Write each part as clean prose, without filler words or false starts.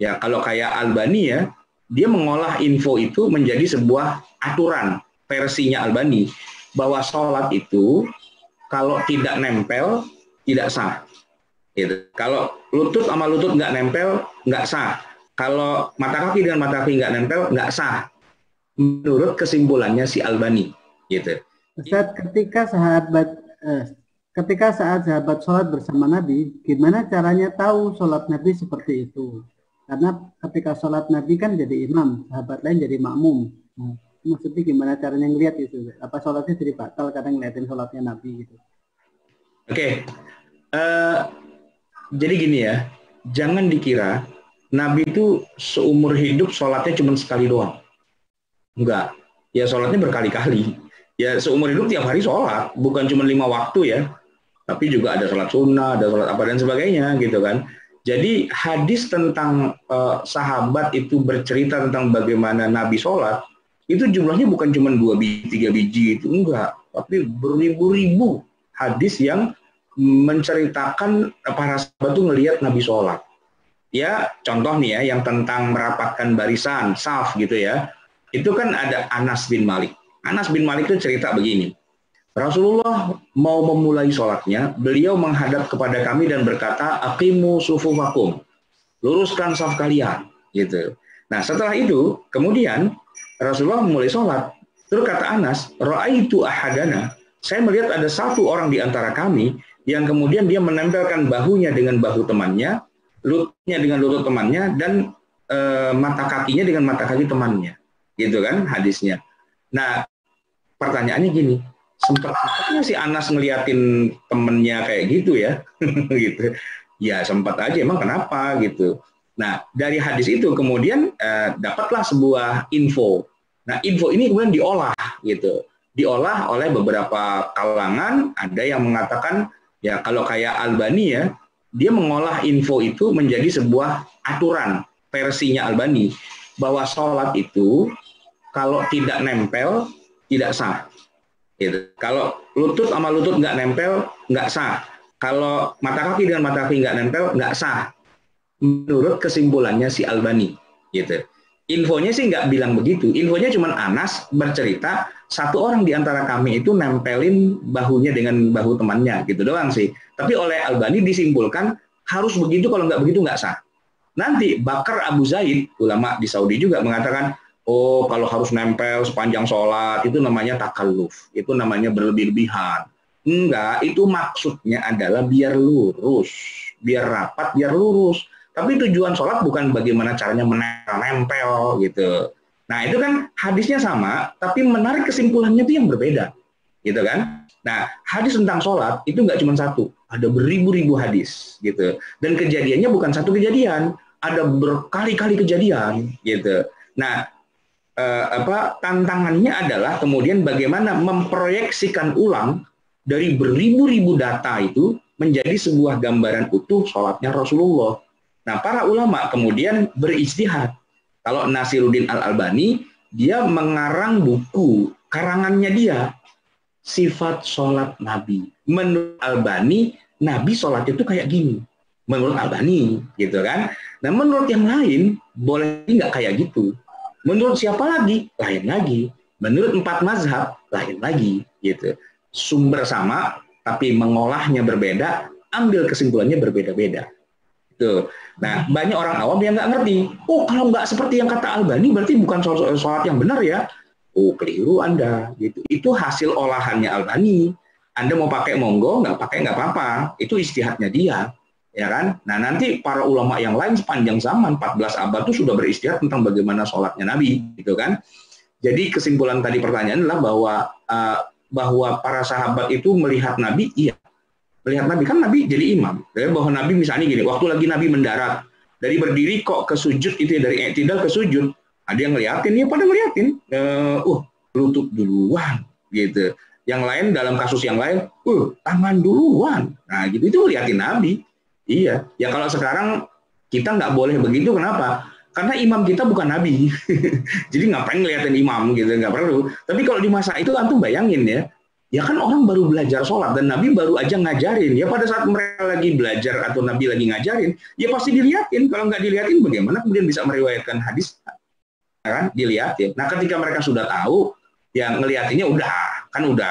Ya, kalau kayak Albani ya, dia mengolah info itu menjadi sebuah aturan versinya Albani bahwa sholat itu kalau tidak nempel tidak sah. Gitu. Kalau lutut sama lutut nggak nempel nggak sah. Kalau mata kaki dengan mata kaki nggak nempel nggak sah. Menurut kesimpulannya si Albani, gitu. Ustaz, ketika saat sahabat sholat bersama Nabi, gimana caranya tahu sholat Nabi seperti itu? Karena ketika sholat Nabi kan jadi imam, sahabat lain jadi makmum. Nah, maksudnya gimana caranya ngelihat itu? Apa sholatnya jadi batal karena ngeliatin sholatnya Nabi gitu? Oke, jadi gini ya, jangan dikira Nabi itu seumur hidup sholatnya cuma sekali doang. Enggak, ya sholatnya berkali-kali. Ya seumur hidup tiap hari sholat, bukan cuma 5 waktu ya, tapi juga ada sholat sunnah, ada sholat apa dan sebagainya gitu kan. Jadi hadis tentang sahabat itu bercerita tentang bagaimana Nabi sholat, itu jumlahnya bukan cuma 2 biji, 3 biji itu enggak, tapi beribu-ribu hadis yang menceritakan para sahabat itu ngelihat Nabi sholat. Ya contoh nih ya, yang tentang merapatkan barisan, saf gitu ya, itu kan ada Anas bin Malik. Anas bin Malik itu cerita begini, Rasulullah mau memulai sholatnya, beliau menghadap kepada kami dan berkata, aqimu sufufakum, luruskan saf kalian, gitu. Nah setelah itu, kemudian Rasulullah memulai sholat. Terus kata Anas, ra'aitu ahadana, saya melihat ada satu orang di antara kami yang kemudian dia menempelkan bahunya dengan bahu temannya, lututnya dengan lutut temannya, dan mata kakinya dengan mata kaki temannya, gitu kan hadisnya. Nah pertanyaannya gini, sempat-sempatnya si Anas ngeliatin temennya kayak gitu ya, gitu. Ya sempat aja, emang kenapa gitu. Nah dari hadis itu kemudian dapatlah sebuah info. Nah info ini kemudian diolah gitu, diolah oleh beberapa kalangan. Ada yang mengatakan ya kalau kayak Albani ya, dia mengolah info itu menjadi sebuah aturan versinya Albani bahwa sholat itu kalau tidak nempel tidak sah. Gitu. Kalau lutut sama lutut nggak nempel, nggak sah. Kalau mata kaki dengan mata kaki nggak nempel, nggak sah. Menurut kesimpulannya si Albani. Gitu. Infonya sih nggak bilang begitu. Infonya cuma Anas bercerita, satu orang di antara kami itu nempelin bahunya dengan bahu temannya. Gitu doang sih. Tapi oleh Albani disimpulkan, harus begitu, kalau nggak begitu nggak sah. Nanti Bakar Abu Zaid, ulama di Saudi juga mengatakan, oh kalau harus nempel sepanjang sholat itu namanya takalluf, itu namanya berlebih-lebihan. Enggak, itu maksudnya adalah biar lurus, biar rapat, biar lurus. Tapi tujuan sholat bukan bagaimana caranya menempel gitu. Nah itu kan hadisnya sama, tapi menarik kesimpulannya itu yang berbeda, gitu kan? Nah hadis tentang sholat itu nggak cuma satu, ada beribu-ribu hadis gitu. Dan kejadiannya bukan satu kejadian, ada berkali-kali kejadian gitu. Nah tantangannya adalah kemudian bagaimana memproyeksikan ulang dari beribu-ribu data itu menjadi sebuah gambaran utuh sholatnya Rasulullah. Nah, para ulama kemudian berijtihad. Kalau Nasiruddin Al-Albani, dia mengarang buku, karangannya dia, Sifat Sholat Nabi. Menurut Albani, Nabi sholat itu kayak gini. Menurut Albani, gitu kan. Nah, menurut yang lain, boleh nggak kayak gitu. Menurut siapa lagi? Lain lagi. Menurut 4 mazhab, lain lagi. Gitu. Sumber sama, tapi mengolahnya berbeda, ambil kesimpulannya berbeda-beda. Tuh. Nah, banyak orang awam yang nggak ngerti. Oh, kalau nggak seperti yang kata Albani, berarti bukan sholat yang benar ya. Oh, keliru Anda. Gitu. Itu hasil olahannya Albani. Anda mau pakai monggo, nggak pakai nggak apa-apa. Itu istihadnya dia. Ya kan? Nah, nanti para ulama yang lain sepanjang zaman 14 abad itu sudah beristihad tentang bagaimana sholatnya Nabi, gitu kan? Jadi kesimpulan tadi pertanyaan adalah bahwa para sahabat itu melihat Nabi, iya. Melihat Nabi, kan Nabi jadi imam. Bahwa Nabi misalnya gini, waktu lagi Nabi mendarat, dari berdiri kok ke sujud itu ya, dari i'tidal ke sujud, ada yang ngeliatin, ya pada ngeliatin, lutut duluan, gitu. Yang lain dalam kasus yang lain, tangan duluan. Nah, gitu itu ngeliatin Nabi. Iya, ya kalau sekarang kita nggak boleh begitu, kenapa? Karena imam kita bukan Nabi. Jadi ngapain ngeliatin imam gitu, nggak perlu. Tapi kalau di masa itu antum bayangin ya, Ya kan orang baru belajar sholat dan Nabi baru aja ngajarin. Ya pada saat mereka lagi belajar atau Nabi lagi ngajarin, ya pasti dilihatin. Kalau nggak dilihatin, bagaimana kemudian bisa meriwayatkan hadis? Kan dilihatin. Nah ketika mereka sudah tahu, ya ngeliatinnya udah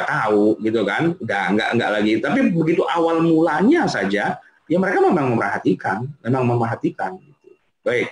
tahu gitu kan, udah nggak lagi. Tapi begitu awal mulanya saja, ya mereka memang memperhatikan. Gitu. Baik.